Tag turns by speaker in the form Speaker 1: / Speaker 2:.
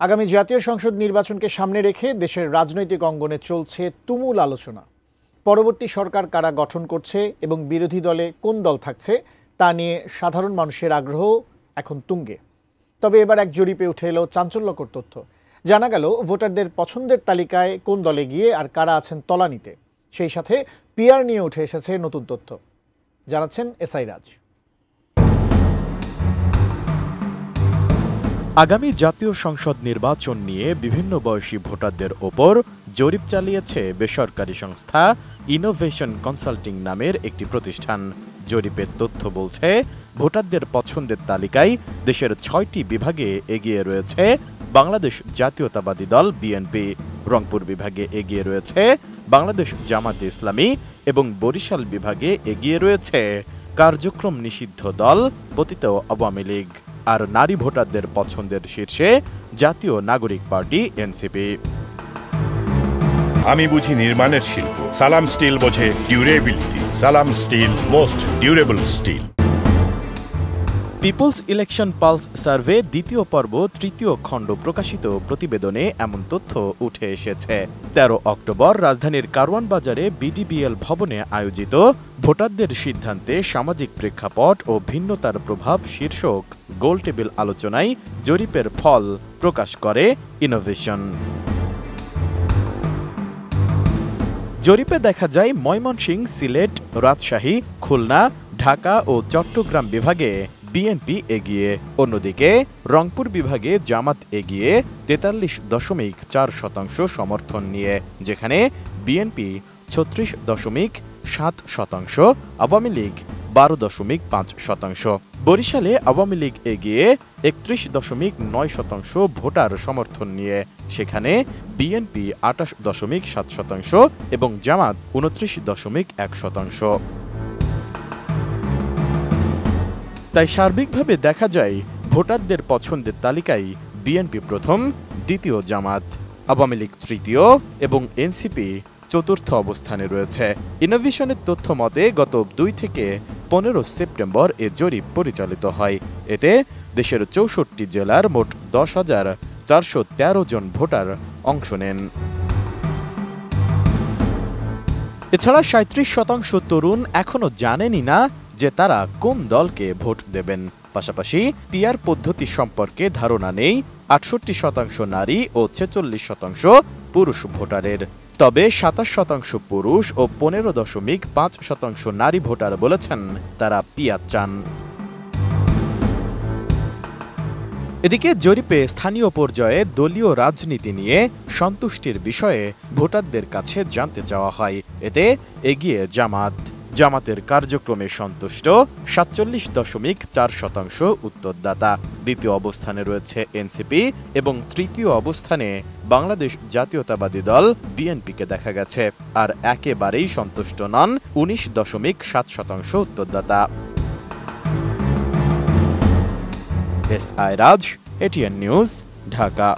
Speaker 1: আগামী জাতীয় সংসদ নির্বাচনকে সামনে রেখে দেশের রাজনৈতিক অঙ্গনে চলছে তুমুল আলোচনা। পরবর্তী সরকার কারা গঠন করছে এবং বিরোধী দলে কোন দল থাকছে তা নিয়ে সাধারণ মানুষের আগ্রহ এখন তুঙ্গে। তবে এবার এক জরিপে উঠে এলো চাঞ্চল্যকর তথ্য। জানা গেল ভোটারদের পছন্দের তালিকায় কোন দলে গিয়ে আর কারা আছেন তলানিতে। সেই সাথে পিআর নিয়ে উঠে এসেছে নতুন তথ্য, জানাচ্ছেন এসআই রাজ।
Speaker 2: আগামী জাতীয় সংসদ নির্বাচন নিয়ে বিভিন্ন বয়সী ভোটারদের ওপর জরিপ চালিয়েছে বেসরকারি সংস্থা ইনোভেশন কনসাল্টিং নামের একটি প্রতিষ্ঠান। জরিপের তথ্য বলছে, ভোটারদের পছন্দের তালিকায় দেশের ৬টি বিভাগে এগিয়ে রয়েছে বাংলাদেশ জাতীয়তাবাদী দল বিএনপি, রংপুর বিভাগে এগিয়ে রয়েছে বাংলাদেশ জামাতে ইসলামী এবং বরিশাল বিভাগে এগিয়ে রয়েছে কার্যক্রম নিষিদ্ধ দল পতিত আওয়ামী লীগ। আর নারী ভোটারদের পছন্দের শীর্ষে জাতীয় নাগরিক পার্টি এনসিপি।
Speaker 3: আমি বুঝি নির্মাণের শিল্প, সালাম স্টিল বোঝে durability. Salam steel, most durable steel.
Speaker 2: People's election pulse survey দ্বিতীয় পর্ব তৃতীয় খণ্ড প্রকাশিত প্রতিবেদনে এমন তথ্য উঠে এসেছে। ১৩ অক্টোবর রাজধানীর কারওয়ান বাজারে বিডিবিএল ভবনে আয়োজিত ভোটারদের সিদ্ধান্তে সামাজিক প্রেক্ষাপট ও ভিন্নতার প্রভাব শীর্ষক গোলটেবিল আলোচনায় জরিপের ফল প্রকাশ করে ইনোভেশন। জরিপে দেখা যায় ময়মনসিংহ, সিলেট, রাজশাহী, খুলনা, ঢাকা ও চট্টগ্রাম বিভাগে বিএনপি এগিয়ে। অন্যদিকে রংপুর বিভাগে জামাত এগিয়ে ৪৩.৪% সমর্থন নিয়ে, যেখানে বিএনপি ৩৬.৭%, আওয়ামী লীগ ১২.৫%। বরিশালে আওয়ামী লীগ এগিয়ে ৩১.৯% ভোটার সমর্থন নিয়ে, সেখানে বিএনপি ২৮.৭% এবং জামাত ২৯.১%। তাই সার্বিকভাবে দেখা যায় ভোটারদের পছন্দের তালিকায় বিএনপি প্রথম, দ্বিতীয় জামাত, আওয়ামী লীগ তৃতীয় এবং এনসিপি চতুর্থ অবস্থানে রয়েছে। ইনোভেশনের তথ্য মতে গত ২ থেকে ১৫ সেপ্টেম্বর এ জরিপ পরিচালিত হয়। এতে দেশের ৬৪ জেলার মোট ১০,৪১৩ জন ভোটার অংশ নেন। এছাড়া ৩৭% তরুণ এখনো জানেনই না যে তারা কোন দলকে ভোট দেবেন। পাশাপাশি পিআর পদ্ধতি সম্পর্কে ধারণা নেই ৬৮% নারী ও ৪৬% পুরুষ ভোটারের। তবে ২৭% পুরুষ ও ১৫.৫% নারী ভোটার বলেছেন তারা পিআর চান। এদিকে জরিপে স্থানীয় পর্যায়ে দলীয় রাজনীতি নিয়ে সন্তুষ্টির বিষয়ে ভোটারদের কাছে জানতে চাওয়া হয়। এতে এগিয়ে জামাত। জামাতের কার্যক্রমে সন্তুষ্ট ৪৭.৪% উত্তরদাতা। দ্বিতীয় অবস্থানে রয়েছে এনসিপি এবং তৃতীয় অবস্থানে বাংলাদেশ জাতীয়তাবাদী দল বিএনপিকে দেখা গেছে। আর একেবারেই সন্তুষ্ট নন ১৯.৭% উত্তরদাতা। এসআই রাজ, এটিএন নিউজ, ঢাকা।